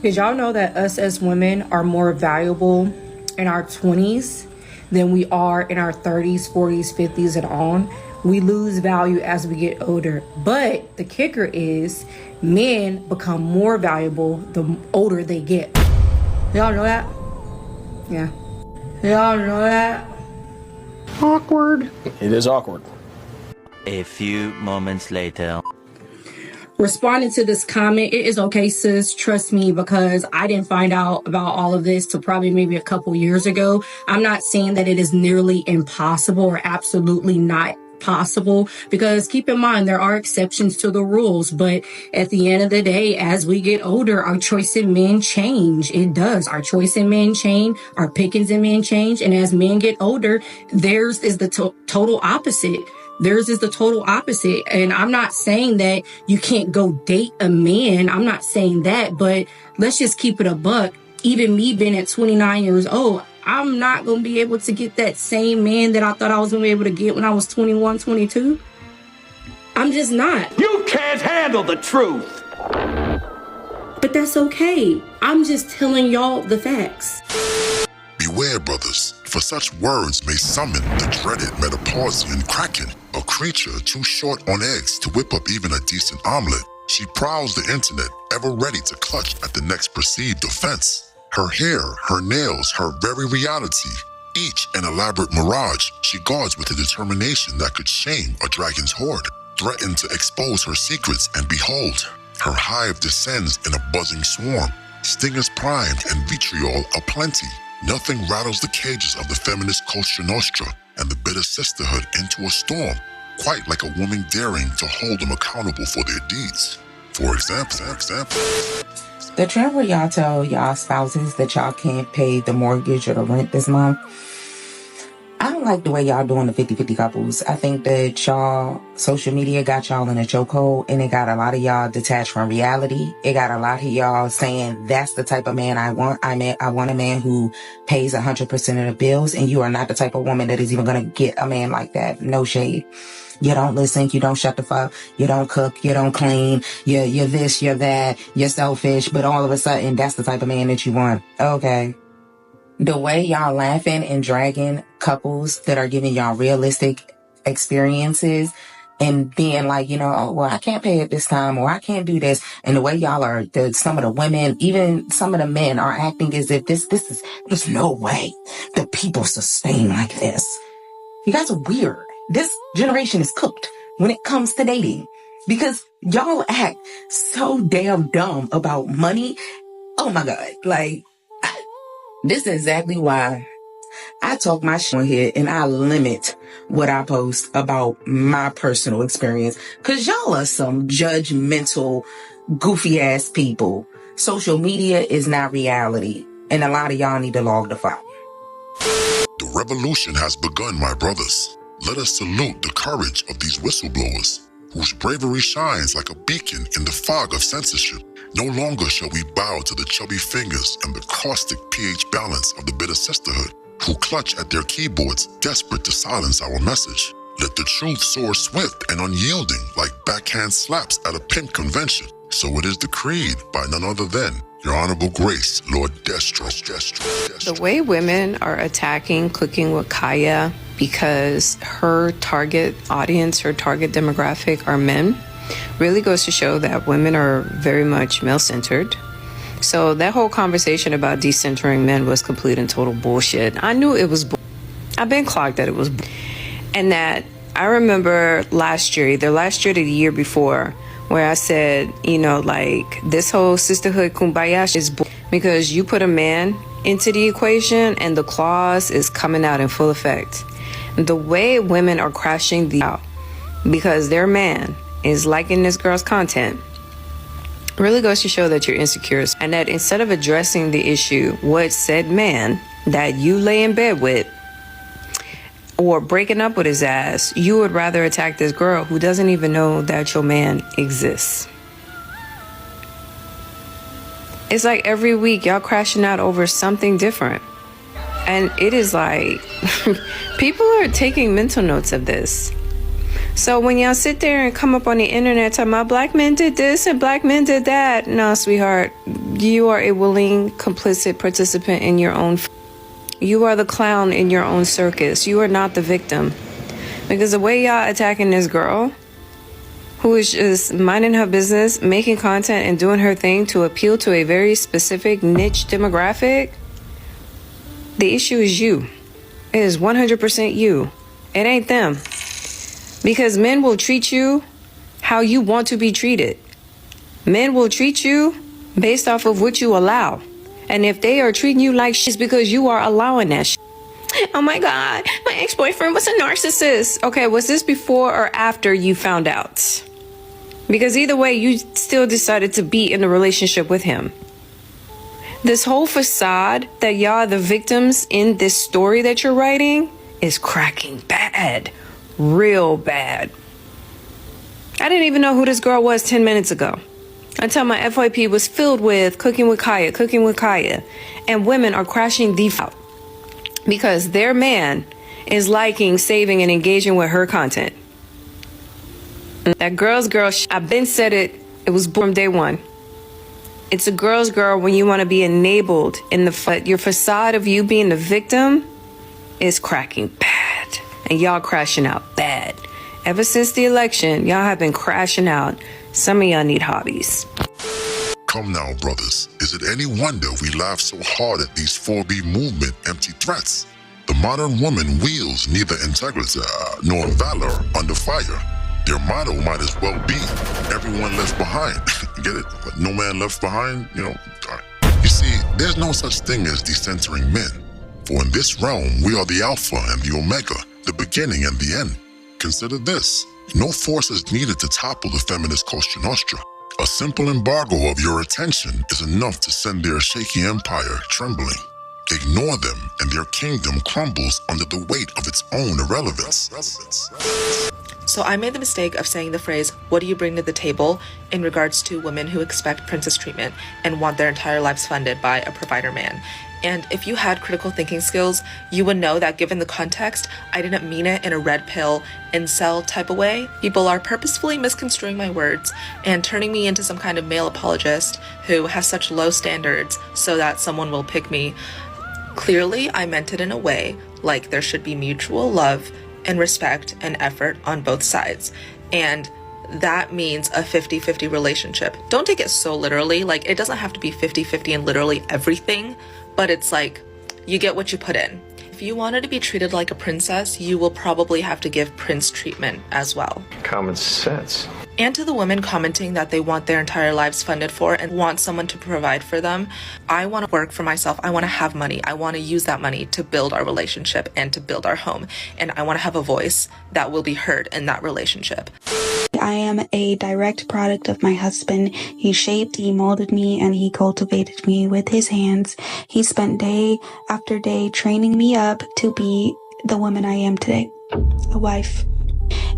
Did y'all know that us as women are more valuable in our 20s than we are in our 30s, 40s, 50s, and on? We lose value as we get older. But the kicker is men become more valuable the older they get. Y'all know that? Yeah. Y'all know that? Awkward. It is awkward. A few moments later. Responding to this comment, it is okay, sis. Trust me, because I didn't find out about all of this till probably maybe a couple years ago. I'm not saying that it is nearly impossible or absolutely not possible, because keep in mind there are exceptions to the rules, but at the end of the day, as we get older, our choice in men change. It does. Our choice in men change, our pickings in men change, and as men get older, theirs is the total opposite. Theirs is the total opposite. And I'm not saying that you can't go date a man. I'm not saying that, but let's just keep it a buck. Even me being at 29 years old, I'm not going to be able to get that same man that I thought I was going to be able to get when I was 21, 22. I'm just not. You can't handle the truth. But that's okay. I'm just telling y'all the facts. Beware, brothers, for such words may summon the dreaded Metapausian Kraken, a creature too short on eggs to whip up even a decent omelet. She prowls the internet, ever ready to clutch at the next perceived offense. Her hair, her nails, her very reality, each an elaborate mirage she guards with a determination that could shame a dragon's horde. Threaten to expose her secrets, and behold, her hive descends in a buzzing swarm. Stingers primed and vitriol aplenty. Nothing rattles the cages of the feminist culture nostra and the bitter sisterhood into a storm, quite like a woman daring to hold them accountable for their deeds. For example, the trend where y'all tell y'all spouses that y'all can't pay the mortgage or the rent this month, I don't like the way y'all doing the 50-50 couples. I think that y'all, social media got y'all in a chokehold, and it got a lot of y'all detached from reality. It got a lot of y'all saying, that's the type of man I want. I want a man who pays 100% of the bills, and you are not the type of woman that is even going to get a man like that. No shade. You don't listen, you don't shut the fuck, you don't cook, you don't clean, you're this, you're that, you're selfish, but all of a sudden, that's the type of man that you want. Okay. The way y'all laughing and dragging couples that are giving y'all realistic experiences and being like, oh, well, I can't pay it this time, or I can't do this. And the way y'all are, some of the women, even some of the men are acting as if there's no way that people sustain like this. You guys are weird. This generation is cooked when it comes to dating because y'all act so damn dumb about money. Oh my God. This is exactly why I talk my shit on here and I limit what I post about my personal experience, because y'all are some judgmental, goofy ass people. Social media is not reality, and a lot of y'all need to log the file. The revolution has begun, my brothers. Let us salute the courage of these whistleblowers, whose bravery shines like a beacon in the fog of censorship. No longer shall we bow to the chubby fingers and the caustic pH balance of the bitter sisterhood, who clutch at their keyboards, desperate to silence our message. Let the truth soar swift and unyielding like backhand slaps at a pimp convention. So it is decreed by none other than Your Honorable Grace, Lord Destro. The way women are attacking Cooking with Kaya because her target audience, her target demographic are men, really goes to show that women are very much male-centered. So that whole conversation about decentering men was complete and total bullshit. I knew it was I've been clocked that it was and that I remember last year, either last year or the year before, where I said, this whole sisterhood kumbaya is because you put a man into the equation and the clause is coming out in full effect. The way women are crashing out because their man is liking this girl's content really goes to show that you're insecure, and that instead of addressing the issue, what said man that you lay in bed with or breaking up with his ass, you would rather attack this girl who doesn't even know that your man exists. It's like every week y'all crashing out over something different. And it is like, people are taking mental notes of this. So when y'all sit there and come up on the internet talking about black men did this and black men did that, no, sweetheart, You are a willing, complicit participant in your own. You are the clown in your own circus. You are not the victim. Because the way y'all attacking this girl, who is just minding her business, making content and doing her thing to appeal to a very specific niche demographic, the issue is you. It is 100% you. It ain't them. Because men will treat you how you want to be treated. Men will treat you based off of what you allow. And if they are treating you like shit, it's because you are allowing that shit. Oh my God, my ex-boyfriend was a narcissist. Okay, was this before or after you found out? Because either way, you still decided to be in a relationship with him. This whole facade that y'all are the victims in this story that you're writing is cracking bad. Real bad. I didn't even know who this girl was 10 minutes ago. Until my FYP was filled with cooking with Kaya. And women are crashing the out. Because their man is liking, saving, and engaging with her content. That girl's girl, I've been said it was from day one. It's a girl's girl when you want to be enabled in your facade of you being the victim is cracking bad. And y'all crashing out bad. Ever since the election, y'all have been crashing out. Some of y'all need hobbies. Come now, brothers. Is it any wonder we laugh so hard at these 4B movement empty threats? The modern woman wields neither integrity nor valor under fire. Their motto might as well be, everyone left behind. Get it? But no man left behind, you know. You see, there's no such thing as decentering men. For in this realm, we are the alpha and the omega, the beginning and the end. Consider this. No force is needed to topple the feminist Costa Nostra. A simple embargo of your attention is enough to send their shaky empire trembling. Ignore them, and their kingdom crumbles under the weight of its own irrelevance. So I made the mistake of saying the phrase, "What do you bring to the table?" in regards to women who expect princess treatment and want their entire lives funded by a provider man. And if you had critical thinking skills, you would know that given the context, I didn't mean it in a red pill, incel type of way. People are purposefully misconstruing my words and turning me into some kind of male apologist who has such low standards so that someone will pick me. Clearly, I meant it in a way like there should be mutual love and respect and effort on both sides. And that means a 50-50 relationship. Don't take it so literally. Like, it doesn't have to be 50-50 in literally everything, but it's like, you get what you put in. If you wanted to be treated like a princess, you will probably have to give prince treatment as well. Common sense. And to the women commenting that they want their entire lives funded for and want someone to provide for them, I want to work for myself. I want to have money. I want to use that money to build our relationship and to build our home. And I want to have a voice that will be heard in that relationship. I am a direct product of my husband. He shaped, he molded me, and he cultivated me with his hands. He spent day after day training me up to be the woman I am today, a wife.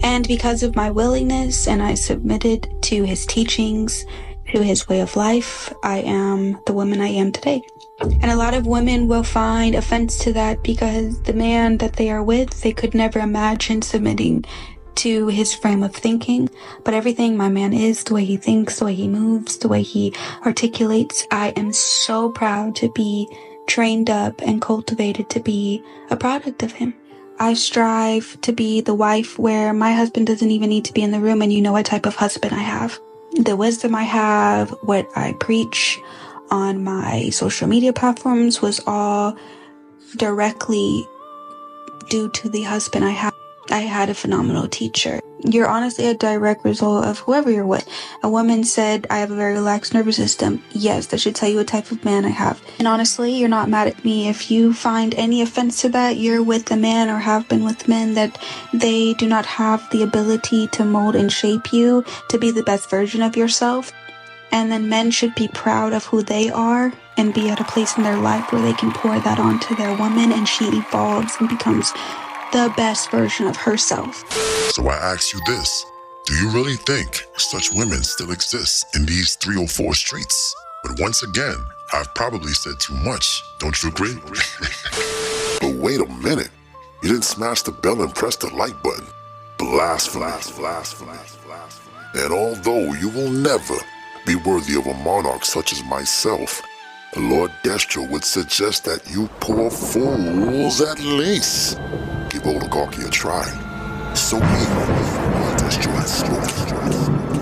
And because of my willingness and I submitted to his teachings, to his way of life, I am the woman I am today. And a lot of women will find offense to that because the man that they are with, they could never imagine submitting to his frame of thinking. But everything my man is, the way he thinks, the way he moves, the way he articulates, I am so proud to be trained up and cultivated to be a product of him. I strive to be the wife where my husband doesn't even need to be in the room, and you know what type of husband I have. The wisdom I have, what I preach on my social media platforms was all directly due to the husband I have. I had a phenomenal teacher. You're honestly a direct result of whoever you're with. A woman said, I have a very relaxed nervous system. Yes, that should tell you what type of man I have. And honestly, you're not mad at me. If you find any offense to that, you're with a man or have been with men that they do not have the ability to mold and shape you to be the best version of yourself. And then men should be proud of who they are and be at a place in their life where they can pour that onto their woman and she evolves and becomes the best version of herself. So I ask you this, do you really think such women still exist in these 304 streets? But once again, I've probably said too much, don't you agree? But wait a minute, you didn't smash the bell and press the like button. Blasphemy. And although you will never, be worthy of a monarch such as myself, Lord Destro would suggest that you poor fools at least give oligarchy a try. So be Lord Destro has spoken.